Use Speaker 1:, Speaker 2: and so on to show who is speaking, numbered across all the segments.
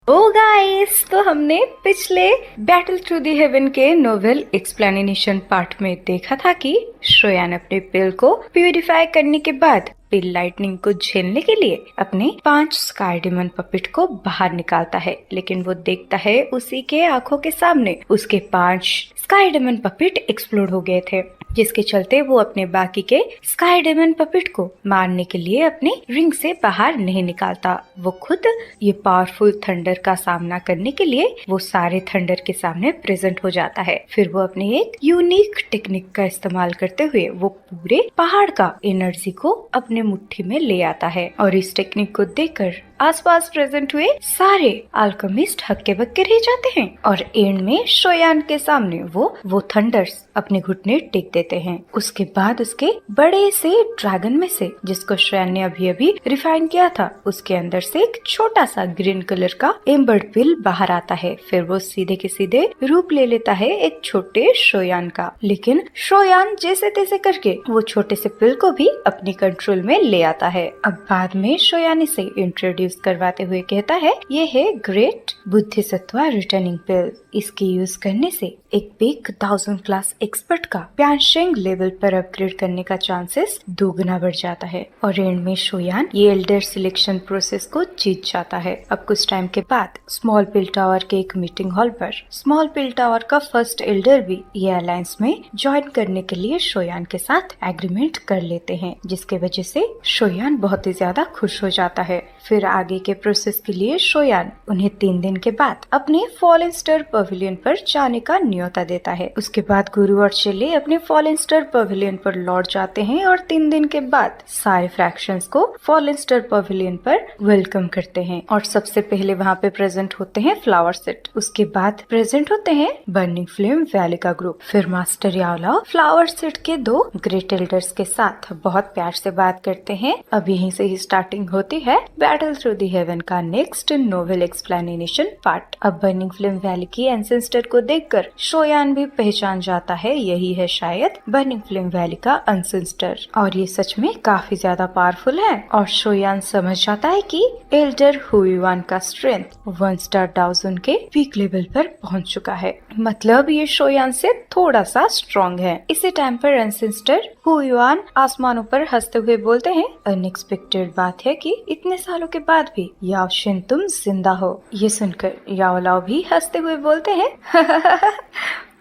Speaker 1: ओ guys, तो हमने पिछले बैटल थ्रू दी हेवन के नोवेल एक्सप्लेनेशन पार्ट में देखा था कि श्रोयान अपने पिल को प्यूरिफाई करने के बाद पिल लाइटनिंग को झेलने के लिए अपने 5 स्काई डेमन पपेट को बाहर निकालता है, लेकिन वो देखता है उसी के आंखों के सामने उसके 5 स्काई डेमन पपेट एक्सप्लोड हो गए थे, जिसके चलते वो अपने बाकी के स्काई डेमन पपेट को मारने के लिए अपने रिंग से बाहर नहीं निकालता। वो खुद ये पावरफुल थंडर का सामना करने के लिए वो सारे थंडर के सामने प्रेजेंट हो जाता है। फिर वो अपने एक यूनिक टेक्निक का इस्तेमाल करते हुए वो पूरे पहाड़ का एनर्जी को अपने मुट्ठी में ले आता है, और इस टेक्निक को देखकर आसपास प्रेजेंट हुए सारे अल्केमिस्ट हक्के बक्के रह जाते हैं, और एंड में शोयान के सामने वो थंडर्स अपने घुटने टेक देते हैं। उसके बाद उसके बड़े से ड्रैगन में से, जिसको शोयान ने अभी अभी रिफाइन किया था, उसके अंदर से एक छोटा सा ग्रीन कलर का एम्बर्ड पिल बाहर आता है। फिर वो सीधे के सीधे रूप ले लेता है एक छोटे शोयान का, लेकिन शोयान जैसे तैसे करके वो छोटे से पिल को भी अपनी कंट्रोल में ले आता है। अब बाद में शोयान इसे इंट्रोड्यूस करवाते हुए कहता है, ये है ग्रेट बुद्धिसत्व रिटर्निंग पिल। इसके यूज करने से एक बिग 1000 क्लास एक्सपर्ट का प्यांशेंग लेवल पर अपग्रेड करने का चांसेस दोगुना बढ़ जाता है, और एंड में शोयान ये एल्डर सिलेक्शन प्रोसेस को जीत जाता है। अब कुछ टाइम के बाद स्मॉल पिल टावर के एक मीटिंग हॉल पर स्मॉल पिल टावर का फर्स्ट एल्डर भी ये अलायंस में ज्वाइन करने के लिए शोयान के साथ एग्रीमेंट कर लेते हैं, जिसके वजह से शोयान बहुत ही ज्यादा खुश हो जाता है। फिर आगे के प्रोसेस के लिए शोयान उन्हें 3 दिन के बाद अपने फॉलन स्टार पवेलियन पर जाने का न्योता देता है। उसके बाद गुरु और शेले अपने फॉलन स्टार पवेलियन पर लौट जाते हैं, और 3 दिन के बाद सारे फ्रैक्शंस को फॉलन स्टार पवेलियन पर वेलकम करते हैं, और सबसे पहले वहाँ पे प्रेजेंट होते हैं फ्लावर सेट। उसके बाद प्रेजेंट होते हैं बर्निंग फ्लेम वैली का ग्रुप। फिर मास्टर यावला फ्लावर सेट के 2 ग्रेट एल्डर्स के साथ बहुत प्यार से बात करते हैं। अब यहीं से ही स्टार्टिंग होती है बैटल थ्रू दी हेवन का नेक्स्ट नोवेल एक्सप्लेनेशन पार्ट। अब बर्निंग फ्लेम वैली की एंसेस्टर को देखकर शोयान भी पहचान जाता है, यही है शायद बर्निंग फ्लेम वैली का एंसेस्टर, और ये सच में काफी ज्यादा पावरफुल है। और शोयान समझ जाता है कि एल्डर हुईवान का स्ट्रेंथ 1 स्टार डाउजन के वीक लेवल पर पहुंच चुका है, मतलब ये शोयान से थोड़ा सा स्ट्रॉन्ग है। इसी टाइम पर एंसेस्टर हुईवान आसमानों पर हंसते हुए बोलते हैं, अनएक्सपेक्टेड बात है कि इतने सालों के बाद भी याओशिन तुम जिंदा हो। ये सुनकर याओलाओ भी हंसते हुए बोलते हैं,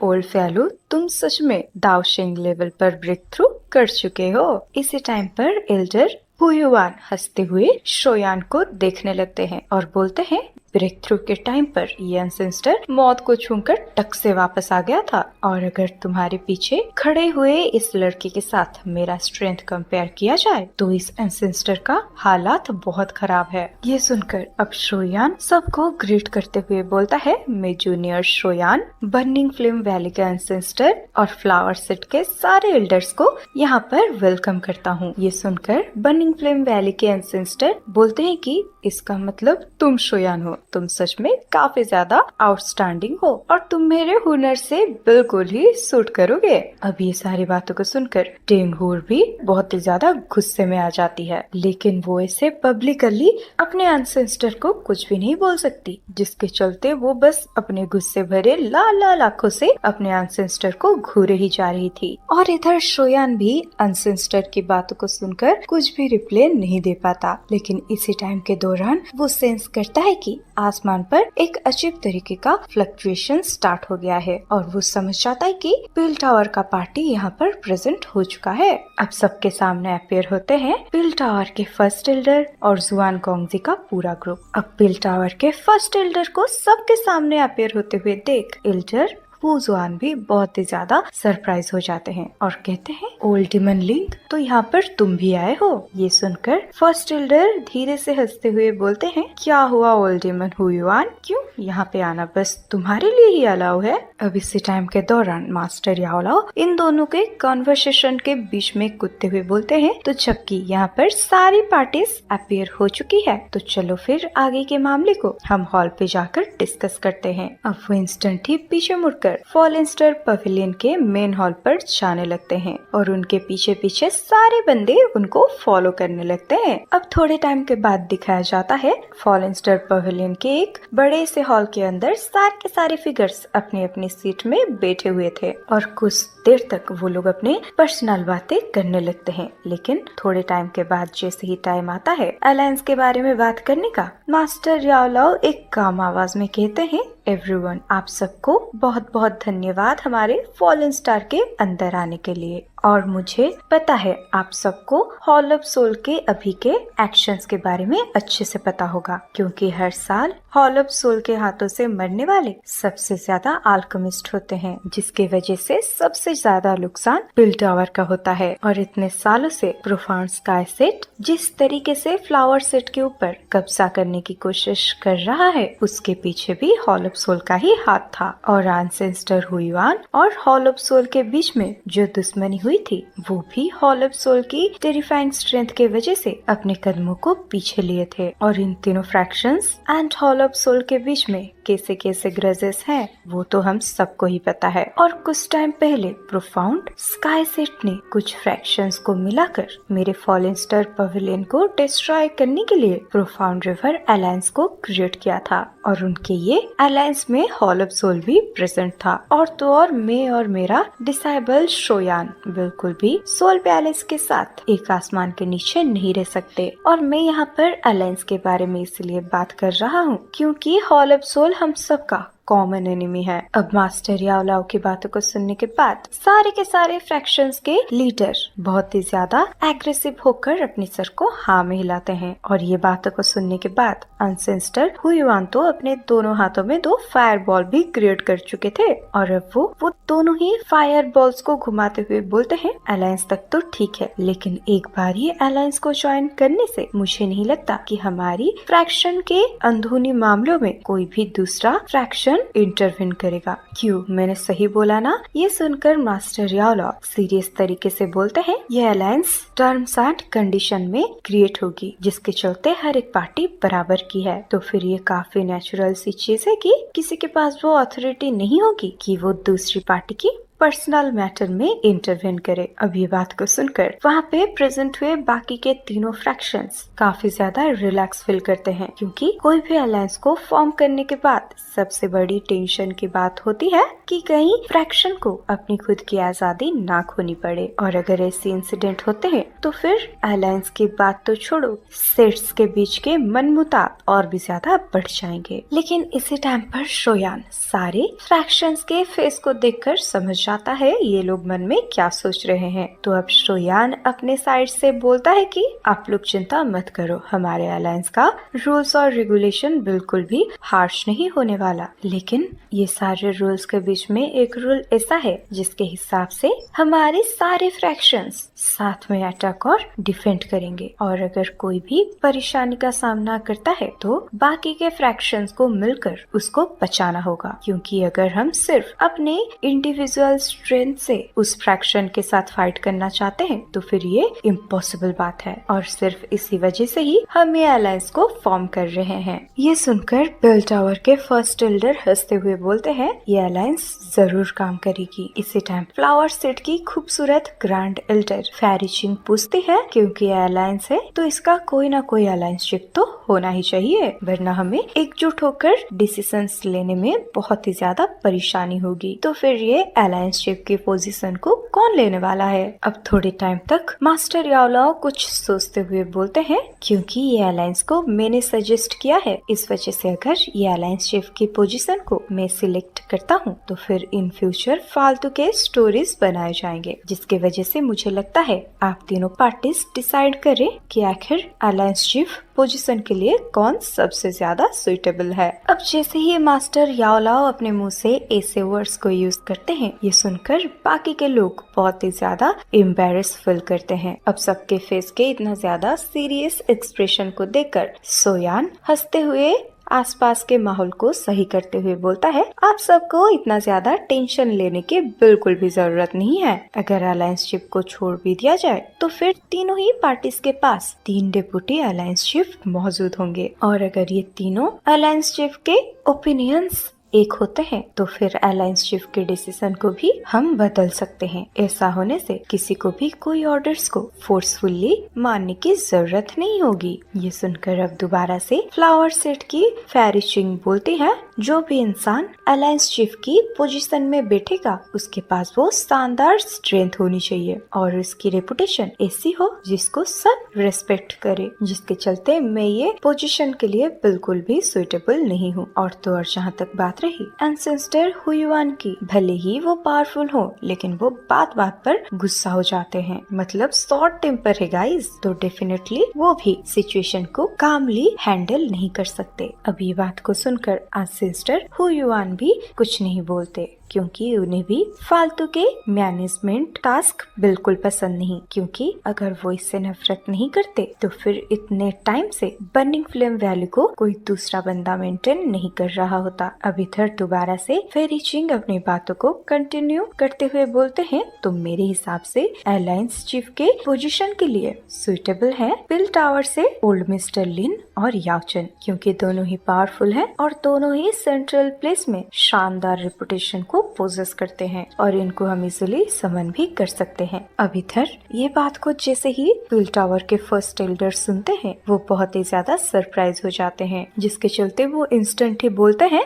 Speaker 1: ओल्ड फैलू, तुम सच में दाओशिंग लेवल पर ब्रेक थ्रू कर चुके हो। इसी टाइम पर एल्डर हुईवान हंसते हुए शोयान को देखने लगते हैं और बोलते हैं, ब्रेक थ्रू के टाइम पर ये एंसेस्टर मौत को छूकर टक से वापस आ गया था, और अगर तुम्हारे पीछे खड़े हुए इस लड़के के साथ मेरा स्ट्रेंथ कंपेयर किया जाए तो इस एंसेस्टर का हालात बहुत खराब है। ये सुनकर अब शोयान सबको ग्रीट करते हुए बोलता है, मैं जूनियर शोयान बर्निंग फ्लेम वैली का एंसेस्टर और फ्लावर सेट के सारे एल्डर्स को यहाँ पर वेलकम करता हूँ। ये सुनकर बर्निंग फ्लेम वैली के एंसेस्टर बोलते हैं कि इसका मतलब तुम शोयान हो, तुम सच में काफी ज्यादा आउटस्टैंडिंग हो, और तुम मेरे हुनर से बिल्कुल ही सूट करोगे। अब ये सारी बातों को सुनकर टेंगहूर भी बहुत ही ज्यादा गुस्से में आ जाती है, लेकिन वो इसे पब्लिकली अपने एंसेस्टर को कुछ भी नहीं बोल सकती, जिसके चलते वो बस अपने गुस्से भरे लाल लाल आंखों से अपने एंसेस्टर को घूरे ही जा रही थी। और इधर शोयान भी एंसेस्टर की बातों को सुनकर कुछ भी रिप्लाई नहीं दे पाता, लेकिन इसी टाइम के दौरान वो सेंस करता है कि आसमान पर एक अजीब तरीके का फ्लक्चुएशन स्टार्ट हो गया है, और वो समझ जाता है कि पिल टावर का पार्टी यहाँ पर प्रेजेंट हो चुका है। अब सबके सामने अपेयर होते हैं पिल टावर के फर्स्ट एल्डर और जुआन गोंगजी का पूरा ग्रुप। अब पिल टावर के फर्स्ट एल्डर को सबके सामने अपेयर होते हुए देख एल्डर वो जुआन भी बहुत ही ज्यादा सरप्राइज हो जाते हैं और कहते हैं, ओल्ड डिमन लिंक, तो यहाँ पर तुम भी आए हो। ये सुनकर फर्स्ट एल्डर धीरे से हंसते हुए बोलते हैं, क्या हुआ ओल्ड डिमन हुईवान, क्यों यहाँ पे आना बस तुम्हारे लिए ही अलाउ है। अब इसी टाइम के दौरान मास्टर याओलाओ इन दोनों के कॉन्वर्सेशन के बीच में कूदते हुए बोलते हैं, तो जबकि यहाँ पर सारी पार्टीज अपेयर हो चुकी है, तो चलो फिर आगे के मामले को हम हॉल पे जाकर डिस्कस करते हैं। अब वो इंस्टेंट ही पीछे मुड़कर उठकर फॉलन स्टार पवेलियन के मेन हॉल पर जाने लगते हैं और उनके पीछे पीछे सारे बंदे उनको फॉलो करने लगते हैं। अब थोड़े टाइम के बाद दिखाया जाता है फॉलन स्टार पवेलियन के एक बड़े से हॉल के अंदर सारे के सारे फिगर्स अपनी अपनी सीट में बैठे हुए थे और कुछ देर तक वो लोग अपने पर्सनल बातें करने लगते हैं। लेकिन थोड़े टाइम के बाद जैसे ही टाइम आता है अलायंस के बारे में बात करने का, मास्टर याओलाओ एक काम आवाज में कहते हैं, एवरीवन, आप सबको बहुत बहुत धन्यवाद हमारे फॉलन स्टार के अंदर आने के लिए। और मुझे पता है आप सबको हॉल ऑफ सोल के अभी के एक्शंस के बारे में अच्छे से पता होगा, क्योंकि हर साल हॉल ऑफ सोल के हाथों से मरने वाले सबसे ज्यादा अल्केमिस्ट होते हैं, जिसके वजह से सबसे ज्यादा नुकसान पिल टावर का होता है। और इतने सालों से प्रोफाउंड स्काई सेट जिस तरीके से फ्लावर सेट के ऊपर कब्जा करने की कोशिश कर रहा है, उसके पीछे भी हॉल ऑफ सोल का ही हाथ था। और एंसेस्टर हुईवान और हॉल ऑफ सोल के बीच में जो दुश्मनी हुई थी, वो भी हॉल ऑफ सोल की टेरिफाइंग स्ट्रेंथ के वजह से अपने कदमों को पीछे लिए थे। और इन तीनों fractions and hall of soul के बीच में कैसे कैसे ग्रजेस हैं, वो तो हम सबको ही पता है। और कुछ टाइम पहले प्रोफाउंड स्काई सेट ने कुछ फ्रैक्शंस को मिलाकर मेरे फॉलन स्टार पवेलियन को डिस्ट्रॉय करने के लिए प्रोफाउंड रिवर अलायंस को क्रिएट किया था। और उनके ये अलायंस में हॉल ऑफ सोल भी प्रेजेंट था। और तो और मैं और मेरा डिसाइबल शोयान बिल्कुल भी सोल पैलेस के साथ एक आसमान के नीचे नहीं रह सकते। और मैं यहाँ पर अलायंस के बारे में इसलिए बात कर रहा हूँ क्योंकि हॉल ऑफ सोल हम सबका कॉमन एनिमी है। अब मास्टर याओलाओ की बातों को सुनने के बाद सारे के सारे फ्रैक्शंस के लीडर बहुत ही ज्यादा एग्रेसिव होकर अपने सर को हाँ में हिलाते हैं। और ये बातों को सुनने के बाद एंसेस्टर हुईवान तो अपने दोनों हाथों में 2 फायर बॉल भी क्रिएट कर चुके थे और अब वो दोनों ही फायर बॉल्स को घुमाते हुए बोलते हैं, अलायंस तक तो ठीक है, लेकिन एक बार ये अलायंस को ज्वाइन करने से मुझे नहीं लगता कि हमारी फ्रैक्शन के अंदरूनी मामलों में कोई भी दूसरा फ्रैक्शन इंटरवेन करेगा। क्यों, मैंने सही बोला ना? ये सुनकर मास्टर याओलाओ सीरियस तरीके से बोलते हैं, यह अलायंस टर्म्स एंड कंडीशन में क्रिएट होगी, जिसके चलते हर एक पार्टी बराबर की है। तो फिर ये काफी नेचुरल सी चीज है कि किसी के पास वो अथॉरिटी नहीं होगी कि वो दूसरी पार्टी की पर्सनल मैटर में इंटरवेन करे। अब ये बात को सुनकर वहाँ पे प्रेजेंट हुए बाकी के तीनों फ्रैक्शंस काफी ज्यादा रिलैक्स फील करते हैं, क्योंकि कोई भी अलायंस को फॉर्म करने के बाद सबसे बड़ी टेंशन की बात होती है कि कहीं फ्रैक्शन को अपनी खुद की आजादी ना खोनी पड़े। और अगर ऐसे इंसिडेंट होते हैं तो फिर अलायंस की बात तो छोड़ो, सेट्स के बीच के मनमुटाव और भी ज्यादा बढ़ जाएंगे। लेकिन इसी टाइम पर शोयान सारे फ्रैक्शंस के फेस को देखकर समझ जाता है ये लोग मन में क्या सोच रहे हैं। तो अब शोयान अपने साइड से बोलता है कि आप लोग चिंता मत करो, हमारे अलायंस का रूल्स और रेगुलेशन बिल्कुल भी हार्श नहीं होने वाला। लेकिन ये सारे रूल्स के बीच में एक रूल ऐसा है जिसके हिसाब से हमारे सारे फ्रैक्शंस साथ में अटैक और डिफेंड करेंगे, और अगर कोई भी परेशानी का सामना करता है तो बाकी के फ्रैक्शंस को मिलकर उसको बचाना होगा। क्योंकि अगर हम सिर्फ अपने इंडिविजुअल स्ट्रेंथ से उस फ्रैक्शन के साथ फाइट करना चाहते हैं तो फिर ये इम्पॉसिबल बात है, और सिर्फ इसी वजह से ही हम ये अलायंस को फॉर्म कर रहे हैं। ये सुनकर बेल टावर के फर्स्ट एल्डर हंसते हुए बोलते हैं, ये अलायंस जरूर काम करेगी। इसी टाइम फ्लावर सेट की खूबसूरत ग्रैंड एल्डर फेरी चिंग पूछती है, क्योंकि ये अलायंस है तो इसका कोई ना कोई अलायंसशिप तो होना ही चाहिए, वरना हमें एकजुट होकर डिसीजंस लेने में बहुत ही ज्यादा परेशानी होगी। तो फिर ये अलायंसशिप की पोजीशन को कौन लेने वाला है? अब थोड़े टाइम तक मास्टर याओलाओ कुछ सोचते हुए बोलते हैं, क्योंकि ये अलायंस को मैंने सजेस्ट किया है, इस वजह से अगर ये अलायंसशिप की पोजीशन को मैं सिलेक्ट करता हूँ तो फिर इन फ्यूचर फालतू के स्टोरीज बनाए जाएंगे, जिसके वजह से मुझे लगता है आप तीनों पार्टीज डिसाइड करें कि आखिर अलायंसशिप पोजीशन के लिए कौन सबसे ज्यादा सुइटेबल है। अब जैसे ही मास्टर याओलाओ अपने मुंह से ऐसे वर्ड्स को यूज करते हैं, ये सुनकर बाकी के लोग बहुत ही ज्यादा एम्बैरेस फील करते हैं। अब सबके फेस के इतना ज्यादा सीरियस एक्सप्रेशन को देखकर सोयान हंसते हुए आसपास के माहौल को सही करते हुए बोलता है, आप सबको इतना ज्यादा टेंशन लेने की बिल्कुल भी जरूरत नहीं है। अगर अलायंसशिप को छोड़ भी दिया जाए तो फिर तीनों ही पार्टीज के पास 3 डेप्यूटी अलायंसशिप मौजूद होंगे, और अगर ये तीनों अलायंसशिप के ओपिनियंस एक होते हैं तो फिर अलायंसशिप के डिसीजन को भी हम बदल सकते हैं। ऐसा होने से किसी को भी कोई ऑर्डर्स को फोर्सफुली मानने की जरूरत नहीं होगी। ये सुनकर अब दोबारा से फ्लावर सेट की फेरी चिंग बोलती है, जो भी इंसान अलायंसशिप की पोजीशन में बैठेगा उसके पास वो शानदार स्ट्रेंथ होनी चाहिए और उसकी रेपुटेशन ऐसी हो जिसको सब रेस्पेक्ट करे, जिसके चलते मैं ये पोजीशन के लिए बिल्कुल भी सुइटेबल नहीं हूँ। और तो और जहाँ तक बात रही एंसेस्टर हुयुआन की, भले ही वो पावरफुल हो लेकिन वो बात बात पर गुस्सा हो जाते हैं, मतलब शॉर्ट टेम्पर है गाइस, तो डेफिनेटली वो भी सिचुएशन को कामली हैंडल नहीं कर सकते। अब ये बात को सुनकर एंसेस्टर हुयुआन भी कुछ नहीं बोलते क्योंकि उन्हें भी फालतू के मैनेजमेंट टास्क बिल्कुल पसंद नहीं, क्योंकि अगर वो इससे नफरत नहीं करते तो फिर इतने टाइम से बर्निंग फ्लेम वैली को कोई दूसरा बंदा मेंटेन नहीं कर रहा होता। अब इधर दोबारा से फेरी चिंग अपनी बातों को कंटिन्यू करते हुए बोलते हैं, तो मेरे हिसाब से अलायंस चीफ के पोजीशन के लिए सुइटेबल है पिल टावर से ओल्ड मिस्टर लिन और याओचन, क्योंकि दोनों ही पावरफुल हैं और दोनों ही सेंट्रल प्लेस में शानदार रेपुटेशन को पोजेस करते हैं और इनको हम इजिली समन भी कर सकते हैं। अब इधर ये बात को जैसे ही पिल टावर के फर्स्ट एल्डर सुनते हैं वो बहुत ही ज्यादा सरप्राइज हो जाते हैं, जिसके चलते वो इंस्टेंट ही बोलते हैं,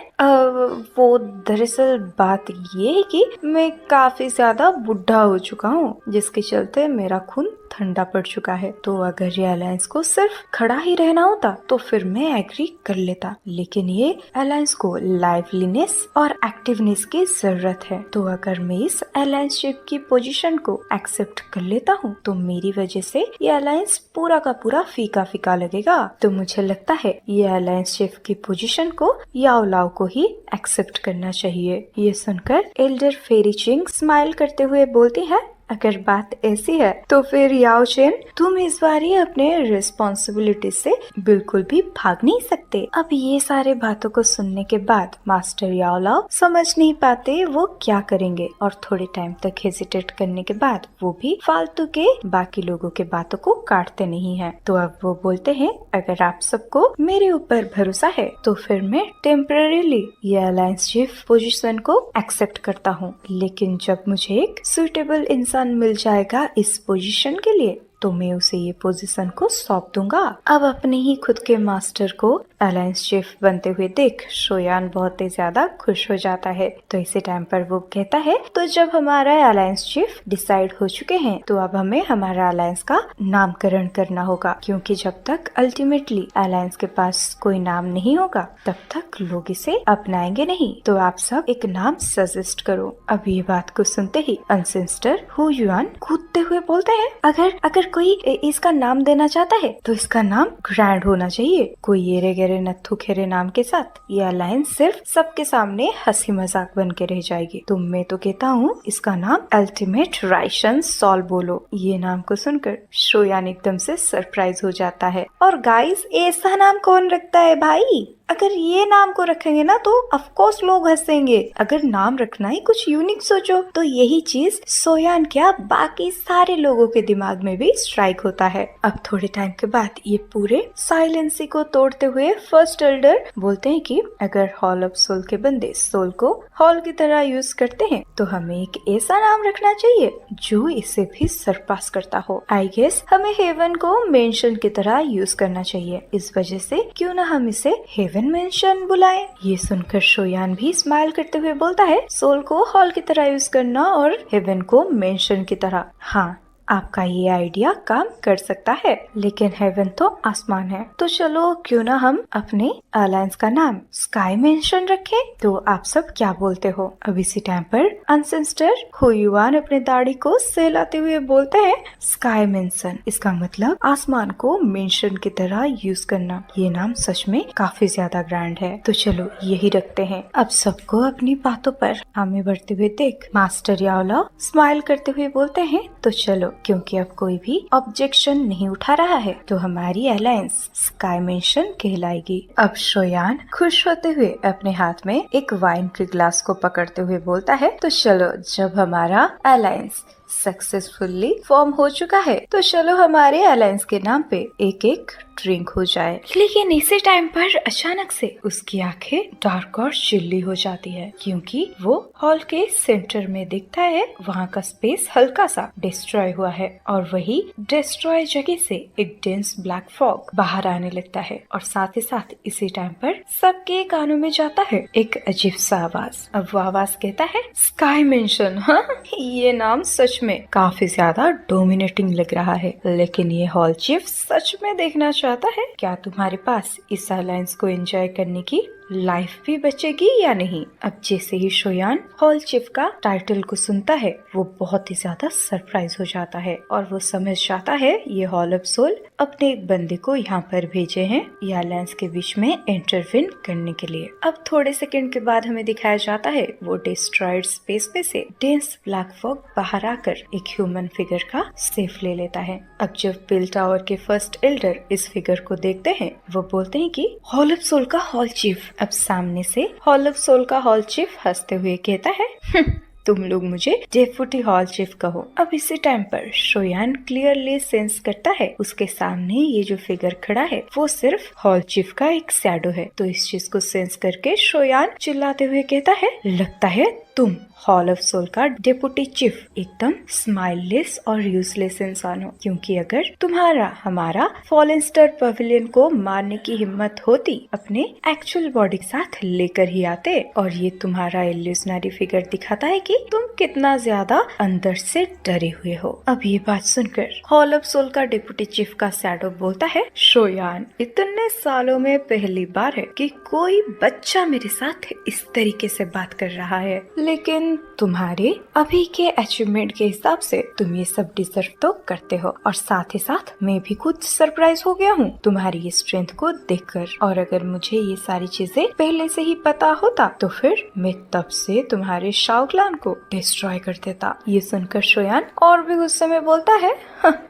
Speaker 1: वो दरअसल बात ये है कि मैं काफी ज्यादा बुढ़ा हो चुका हूँ, जिसके चलते मेरा खून ठंडा पड़ चुका है, तो अगर ये अलायंस को सिर्फ खड़ा ही रहना होता तो फिर मैं एग्री कर लेता, लेकिन ये अलायंस को लाइवलीनेस और एक्टिवनेस की जरूरत है, तो अगर मैं इस अलायंसशिप की पोजीशन को एक्सेप्ट कर लेता हूँ तो मेरी वजह से ये अलायंस पूरा का पूरा फीका फीका लगेगा। तो मुझे लगता है ये अलायंसशिप की पोजीशन को याओ लाओ को ही एक्सेप्ट करना चाहिए। ये सुनकर एल्डर फेरी चिंग स्माइल करते हुए बोलती है, अगर बात ऐसी है तो फिर याओ चेन तुम इस बार ही अपने रिस्पॉन्सिबिलिटी से बिल्कुल भी भाग नहीं सकते। अब ये सारे बातों को सुनने के बाद मास्टर याओ लाओ समझ नहीं पाते वो क्या करेंगे और थोड़े टाइम तक हेजिटेट करने के बाद वो भी फालतू के बाकी लोगों के बातों को काटते नहीं है। तो अब वो बोलते हैं, अगर आप सबको मेरे ऊपर भरोसा है तो फिर मैं टेम्परेरीली ये अलायंस चीफ पोजीशन को एक्सेप्ट करता हूँ, लेकिन जब मुझे एक सुइटेबल इंसान मिल जाएगा इस पोजीशन के लिए तो मैं उसे ये पोजीशन को सौंप दूंगा। अब अपने ही खुद के मास्टर को अलायंस चीफ बनते हुए देख शोयान बहुत ही ज्यादा खुश हो जाता है। तो इसी टाइम पर वो कहता है, तो जब हमारा अलायंस चीफ डिसाइड हो चुके हैं तो अब हमें हमारा अलायंस का नामकरण करना होगा, क्योंकि जब तक अल्टीमेटली अलायंस के पास कोई नाम नहीं होगा तब तक लोग इसे अपनाएंगे नहीं। तो आप सब एक नाम सजेस्ट करो। अब ये बात को सुनते ही एंसेस्टर हुयुआन कूदते हुए बोलते हैं, अगर कोई इसका नाम देना चाहता है तो इसका नाम ग्रैंड होना चाहिए, कोई येरे गेरे नत्थु खेरे नाम के साथ ये अलायंस सिर्फ सबके सामने हंसी मजाक बन के रह जाएगी। तो मैं तो कहता हूँ इसका नाम अल्टीमेट राइशन सॉल बोलो। ये नाम को सुनकर शोयान एकदम से सरप्राइज हो जाता है, और गाइस ऐसा नाम कौन रखता है भाई? अगर ये नाम को रखेंगे ना तो ऑफ कोर्स लोग हंसेंगे। अगर नाम रखना ही कुछ यूनिक सोचो तो यही चीज सोयान क्या बाकी सारे लोगों के दिमाग में भी स्ट्राइक होता है। अब थोड़े टाइम के बाद ये पूरे साइलेंसी को तोड़ते हुए फर्स्ट एल्डर बोलते हैं कि अगर हॉल ऑफ सोल के बंदे सोल को हॉल की तरह यूज करते हैं तो हमें एक ऐसा नाम रखना चाहिए जो इसे भी सरपास करता हो। आई गेस हमें हेवन को मेंशन की तरह यूज करना चाहिए, इस वजह से क्यों ना हम इसे हेवन मेंशन बुलाएं। ये सुनकर शोयान भी स्माइल करते हुए बोलता है, सोल को हॉल की तरह यूज करना और हेवन को मेंशन की तरह, हाँ आपका ये आइडिया काम कर सकता है, लेकिन हेवन तो आसमान है, तो चलो क्यों ना हम अपने अलायंस का नाम स्काई मेंशन रखें। तो आप सब क्या बोलते हो? अब इसी टाइम पर एंसेस्टर हुयुआन अपने दाढ़ी को सहलाते हुए बोलते हैं, स्काई मेंशन, इसका मतलब आसमान को मेंशन की तरह यूज करना। ये नाम सच में काफी ज्यादा ग्रैंड है, तो चलो यही रखते हैं। अब सबको अपनी बातों पर आगे बढ़ते हुए देख मास्टर याओला स्माइल करते हुए बोलते हैं, तो चलो क्योंकि अब कोई भी ऑब्जेक्शन नहीं उठा रहा है तो हमारी अलायंस स्काई मेंशन कहलाएगी। अब शोयान खुश होते हुए अपने हाथ में एक वाइन के ग्लास को पकड़ते हुए बोलता है, तो चलो जब हमारा अलायंस सक्सेसफुली फॉर्म हो चुका है, तो चलो हमारे अलायंस के नाम पे एक एक ड्रिंक हो जाए। लेकिन इसी टाइम पर अचानक से उसकी आंखें डार्क और चिल्ली हो जाती है, क्योंकि वो हॉल के सेंटर में दिखता है वहाँ का स्पेस हल्का सा डिस्ट्रॉय हुआ है और वही डिस्ट्रॉय जगह से एक डेंस ब्लैक फॉग बाहर आने लगता है। और साथ ही साथ इसी टाइम पर सबके कानों में जाता है एक अजीब सा आवाज। अब वो आवाज कहता है स्काई मेंशन। हाँ, ये नाम सच में काफी ज्यादा डोमिनेटिंग लग रहा है, लेकिन ये हॉल चीफ सच में देखना चाहता है क्या तुम्हारे पास इस अलायंस को एंजॉय करने की लाइफ भी बचेगी या नहीं। अब जैसे ही शोयान हॉल चीफ का टाइटल को सुनता है, वो बहुत ही ज्यादा सरप्राइज हो जाता है और वो समझ जाता है ये हॉल ऑफ सोल अपने एक बंदे को यहाँ पर भेजे हैं ये अलायंस के बीच में इंटरवीन करने के लिए। अब थोड़े सेकंड के बाद हमें दिखाया जाता है वो डिस्ट्रॉयड स्पेस में से डेंस ब्लैक फॉग बाहर आकर एक ह्यूमन फिगर का सेफ ले लेता है। अब जब पिल टावर के फर्स्ट एल्डर इस फिगर को देखते हैं, वो बोलते हैं कि हॉल ऑफ सोल का हॉल चीफ। अब सामने से हॉल ऑफ सोल का हॉल चीफ हंसते हुए कहता है तुम लोग मुझे डेपुटी हॉल चीफ कहो। अब इसी टाइम पर शोयान क्लियरली सेंस करता है उसके सामने ये जो फिगर खड़ा है वो सिर्फ हॉल चीफ का एक शैडो है। तो इस चीज को सेंस करके शोयान चिल्लाते हुए कहता है लगता है तुम हॉल ऑफ सोल का डेपुटी चीफ एकदम स्माइललेस और यूजलेस इंसान हो, क्योंकि अगर तुम्हारा हमारा फॉलन स्टार पवेलियन को मारने की हिम्मत होती अपने एक्चुअल बॉडी के साथ लेकर ही आते। और ये तुम्हारा इल्यूजनरी फिगर दिखाता है कि तुम कितना ज्यादा अंदर से डरे हुए हो। अब ये बात सुनकर हॉल ऑफ सोल का डेपुटी चीफ का शैडो बोलता है शोयान इतने सालों में पहली बार है कि कोई बच्चा मेरे साथ इस तरीके से बात कर रहा है, लेकिन तुम्हारे अभी के अचीवमेंट के हिसाब से तुम ये सब डिजर्व तो करते हो। और साथ ही साथ मैं भी खुद सरप्राइज हो गया हूँ तुम्हारी ये स्ट्रेंथ को देखकर। और अगर मुझे ये सारी चीजें पहले से ही पता होता तो फिर मैं तब से तुम्हारे शाओ क्लान को डिस्ट्रॉय कर देता। ये सुनकर शोयान और भी गुस्से में बोलता है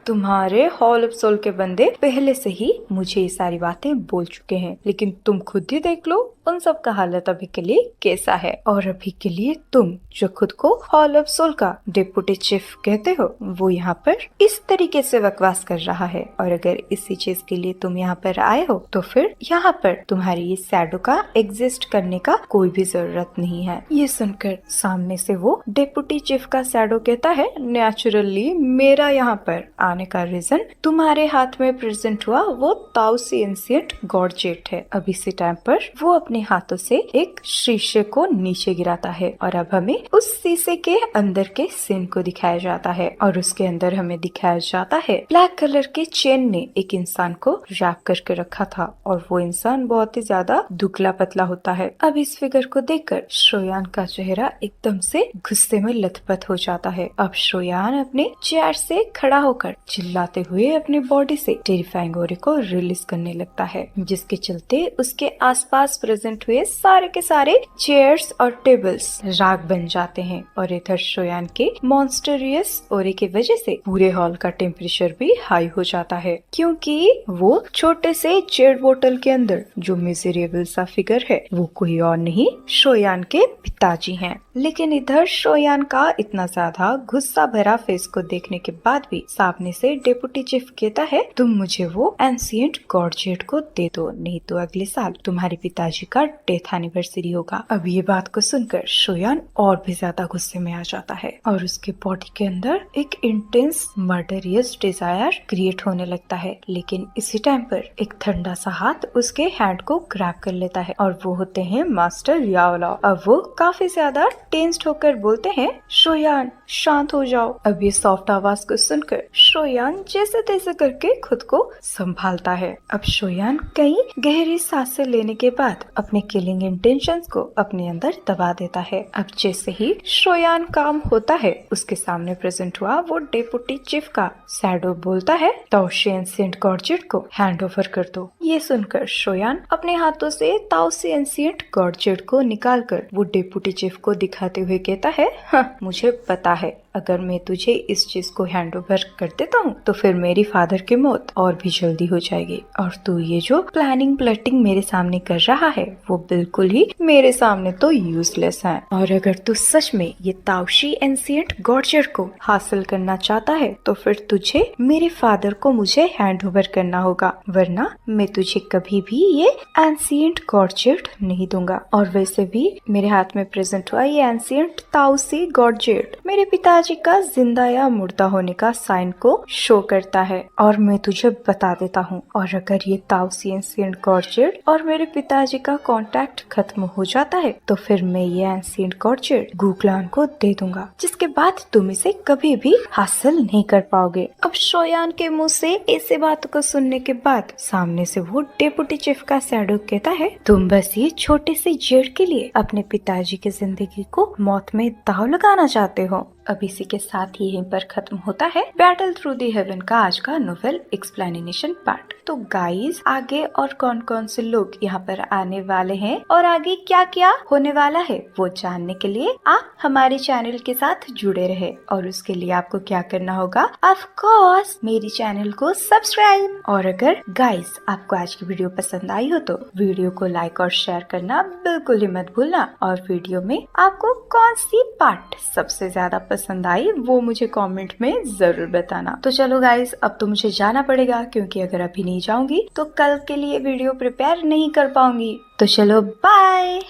Speaker 1: तुम्हारे हॉल ऑफ सोल के बंदे पहले से ही मुझे ये सारी बातें बोल चुके हैं, लेकिन तुम खुद ही देख लो उन सब का हालत अभी के लिए कैसा है। और अभी के लिए तुम जो खुद को हॉल ऑफ सोल का डिप्टी चीफ कहते हो वो यहाँ पर इस तरीके से बकवास कर रहा है। और अगर इसी चीज के लिए तुम यहाँ पर आए हो तो फिर यहाँ पर तुम्हारी ये शैडो का एग्जिस्ट करने का कोई भी जरूरत नहीं है। ये सुनकर सामने से वो डिप्टी चीफ का शैडो कहता है नेचुरली मेरा यहाँ पर आने का रीजन तुम्हारे हाथ में प्रेजेंट हुआ वो ताओसी एंशिएंट गॉड जेट है। अब इसी टाइम पर वो अपने हाथों से एक शीशे को नीचे गिराता है और अब हमें उस शीशे के अंदर के सीन को दिखाया जाता है। और उसके अंदर हमें दिखाया जाता है ब्लैक कलर के चेन ने एक इंसान को रैप करके रखा था और वो इंसान बहुत ही ज्यादा दुबला पतला होता है। अब इस फिगर को देखकर शोयान का चेहरा एकदम से गुस्से में लथपथ हो जाता है। अब शोयान अपने चेयर से खड़ा होकर चिल्लाते हुए अपनी बॉडी से टेरिफाइंग ऑरे को रिलीज करने लगता है, जिसके चलते उसके आसपास प्रेजेंट हुए सारे के सारे चेयर्स और टेबल्स राख बन जाते हैं। और इधर शोयान के मॉन्स्टरियस ऑरे की वजह से पूरे हॉल का टेम्परेचर भी हाई हो जाता है, क्योंकि वो छोटे से जेड बोतल के अंदर जो मिजरेबल सा फिगर है वो कोई और नहीं शोयान के पिताजी हैं। लेकिन इधर शोयान का इतना ज्यादा गुस्सा भरा फेस को देखने के बाद भी सामने से डेप्यूटी चीफ कहता है तुम मुझे वो एंशिएंट गॉड जेट को दे दो, नहीं तो अगले साल तुम्हारे पिताजी का डेथ एनिवर्सरी होगा। अब ये बात को सुनकर शोयान और भी ज्यादा गुस्से में आ जाता है और उसके बॉडी के अंदर एक इंटेंस मर्डरियस डिजायर क्रिएट होने लगता है। लेकिन इसी टाइम पर एक ठंडा सा हाथ उसके हैंड को ग्रैब कर लेता है और वो होते हैं मास्टर याओलाओ। अब वो काफी ज्यादा टेंस्ड होकर बोलते हैं शोयान शांत हो जाओ। अब ये सॉफ्ट आवाज को सुनकर शोयान जैसे तैसे करके खुद को संभालता है। अब शोयान कई गहरी सांसें लेने के बाद अपने किलिंग इंटेंशंस को अपने अंदर दबा देता है। अब जैसे ही शोयान काम होता है उसके सामने प्रेजेंट हुआ वो डेप्यूटी चीफ का शैडो बोलता है ताओसी एंशिएंट गॉड जेट को हैंड ओवर कर दो। ये सुनकर शोयान अपने हाथों से ताओसी एंशिएंट गॉड जेट को निकालकर वो डेप्यूटी चीफ को दिखाते हुए कहता है हाँ, मुझे पता है अगर मैं तुझे इस चीज को हैंड ओवर कर देता हूँ तो फिर मेरी फादर की मौत और भी जल्दी हो जाएगी और तू ये जो प्लानिंग प्लॉटिंग मेरे सामने कर रहा है वो बिल्कुल ही मेरे सामने तो यूजलेस है। और और अगर तू सच में ये ताओशी एंशिएंट गॉर्जेट को हासिल करना चाहता है तो फिर तुझे मेरे फादर को मुझे हैंड ओवर करना होगा, वरना मैं तुझे कभी भी ये एंशिएंट गॉर्जेट नहीं दूंगा। और वैसे भी मेरे हाथ में प्रेजेंट हुआ ये एंशिएंट ताओशी गॉर्जेट मेरे पिताजी का जिंदा या मुर्दा होने का साइन को शो करता है। और मैं तुझे बता देता हूँ, और अगर ये ताओशी एंशिएंट गॉर्जेट और मेरे पिताजी का कांटेक्ट खत्म हो जाता है तो फिर मैं ये एंशिएंट गॉर्जेट गुगलान को दे दूंगा, जिसके बाद तुम इसे कभी भी हासिल नहीं कर पाओगे। अब शोयान के मुंह से ऐसे बातों को सुनने के बाद सामने से वो डेप्यूटी चीफ का शैडो कहता है, तुम बस ये छोटे से जेड के लिए अपने पिताजी की जिंदगी को मौत में दांव लगाना चाहते हो। अब इसी के साथ ही यहीं पर खत्म होता है बैटल थ्रू दी हेवन का आज का नोवेल एक्सप्लेनेशन पार्ट। तो गाइस, आगे और कौन कौन से लोग यहाँ पर आने वाले हैं और आगे क्या क्या होने वाला है वो जानने के लिए आप हमारे चैनल के साथ जुड़े रहे। और उसके लिए आपको क्या करना होगा, ऑफ कोर्स मेरी चैनल को सब्सक्राइब। और अगर गाइस आपको आज की वीडियो पसंद आई हो तो वीडियो को लाइक और शेयर करना बिल्कुल ही मत भूलना। और वीडियो में आपको कौन सी पार्ट सबसे ज्यादा पसंद आई वो मुझे कमेंट में जरूर बताना। तो चलो गाइस, अब तो मुझे जाना पड़ेगा, क्योंकि अगर अभी नहीं जाऊंगी तो कल के लिए वीडियो प्रिपेयर नहीं कर पाऊंगी। तो चलो बाय।